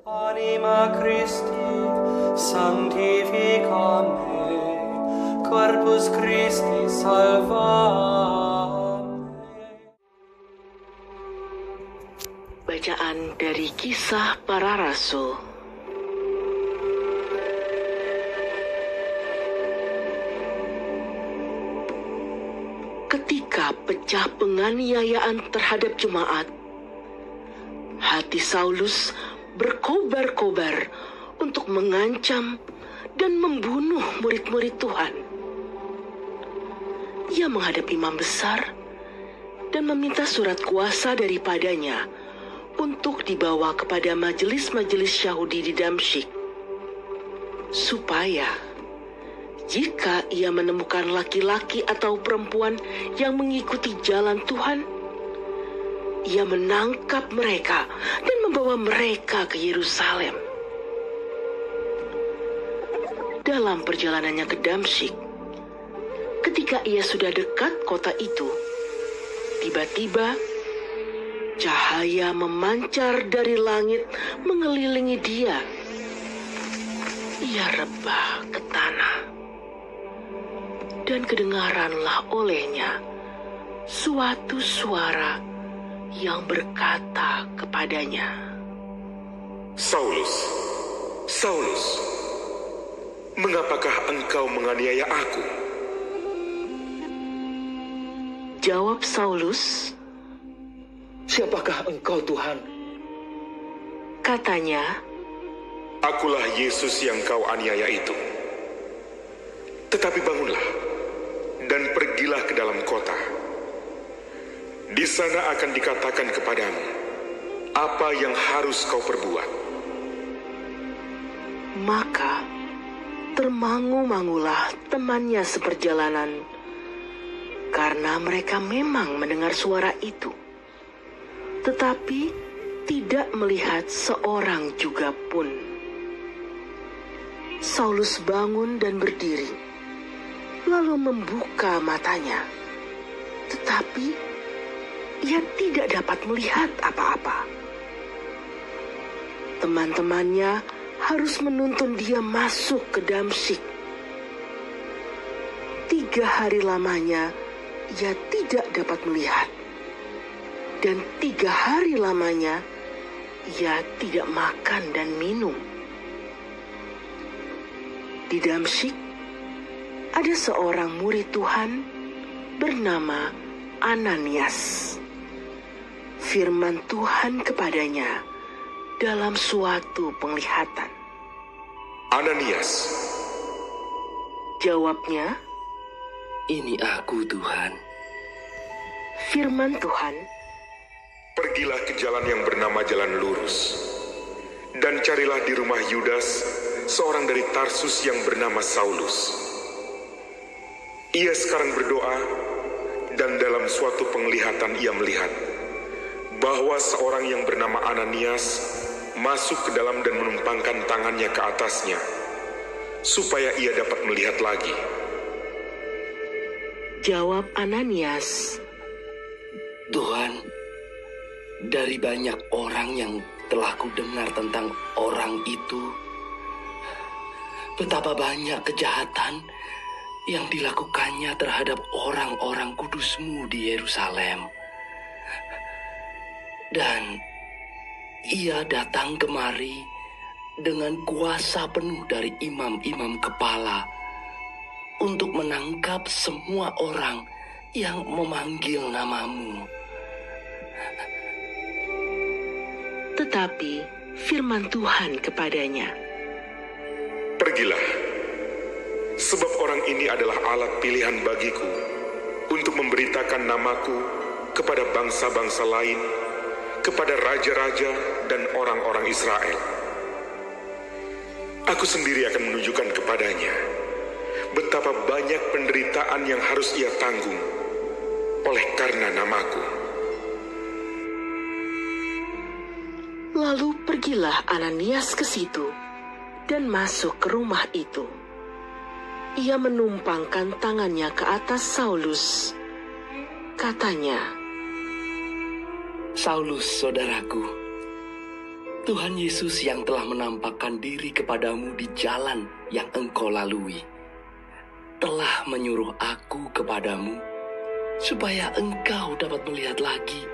Anima Christi sanctifica me, corpus Christi salva me. Bacaan dari Kisah Para Rasul. Ketika pecah penganiayaan terhadap jemaat, hati Saulus berkobar-kobar untuk mengancam dan membunuh murid-murid Tuhan. Ia menghadap imam besar dan meminta surat kuasa daripadanya untuk dibawa kepada majelis-majelis Yahudi di Damsyik, supaya jika ia menemukan laki-laki atau perempuan yang mengikuti jalan Tuhan, ia menangkap mereka dan membawa mereka ke Yerusalem. Dalam perjalanannya ke Damsyik, ketika ia sudah dekat kota itu, tiba-tiba cahaya memancar dari langit mengelilingi dia. Ia rebah ke tanah, dan kedengaranlah olehnya suatu suara yang berkata kepadanya, Saulus, Saulus, mengapakah engkau menganiaya aku? Jawab Saulus, Siapakah engkau, Tuhan? Katanya, Akulah Yesus yang kau aniaya itu. Tetapi bangunlah dan pergilah ke dalam kota. Di sana akan dikatakan kepadamu apa yang harus kau perbuat. maka termangu-mangulah temannya seperjalanan, karena mereka memang mendengar suara itu, tetapi tidak melihat seorang juga pun. Saulus bangun dan berdiri, lalu membuka matanya, tetapi ia tidak dapat melihat apa-apa. Teman-temannya harus menuntun dia masuk ke Damsyik. 3 hari lamanya ia tidak dapat melihat, dan 3 hari lamanya ia tidak makan dan minum. Di Damsyik ada seorang murid Tuhan bernama Ananias. Firman Tuhan kepadanya dalam suatu penglihatan. Ananias. Jawabnya, Ini aku, Tuhan. firman Tuhan, Pergilah ke jalan yang bernama Jalan Lurus, dan carilah di rumah Yudas, seorang dari Tarsus yang bernama Saulus. Ia sekarang berdoa, dan dalam suatu penglihatan ia melihat bahwa seorang yang bernama Ananias masuk ke dalam dan menumpangkan tangannya ke atasnya, supaya ia dapat melihat lagi. jawab Ananias, Tuhan, dari banyak orang yang telah kudengar tentang orang itu, betapa banyak kejahatan yang dilakukannya terhadap orang-orang kudus-Mu di Yerusalem. Dan ia datang kemari dengan kuasa penuh dari imam-imam kepala untuk menangkap semua orang yang memanggil nama-Mu. tetapi firman Tuhan kepadanya, Pergilah, sebab orang ini adalah alat pilihan bagiku untuk memberitakan namaku kepada bangsa-bangsa lain, kepada raja-raja dan orang-orang Israel. Aku sendiri akan menunjukkan kepadanya betapa banyak penderitaan yang harus ia tanggung oleh karena namaku. Lalu pergilah Ananias ke situ dan masuk ke rumah itu. Ia menumpangkan tangannya ke atas Saulus. Katanya, Saulus, saudaraku, Tuhan Yesus yang telah menampakkan diri kepadamu di jalan yang engkau lalui, telah menyuruh aku kepadamu, supaya engkau dapat melihat lagi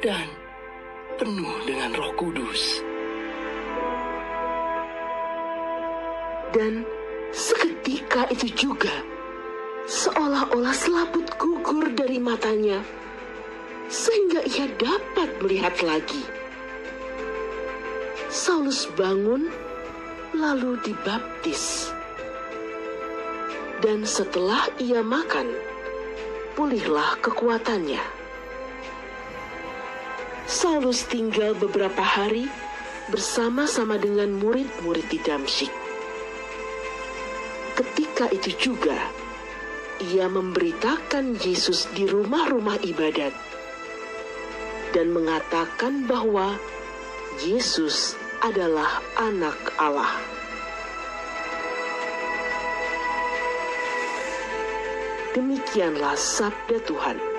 dan penuh dengan Roh Kudus. Dan seketika itu juga, seolah-olah selaput gugur dari matanya, sehingga ia dapat melihat lagi. Saulus bangun, lalu dibaptis. Dan setelah ia makan, pulihlah kekuatannya. Saulus tinggal beberapa hari bersama-sama dengan murid-murid di Damsyik. Ketika itu juga, ia memberitakan Yesus di rumah-rumah ibadat dan mengatakan bahwa Yesus adalah Anak Allah. Demikianlah sabda Tuhan.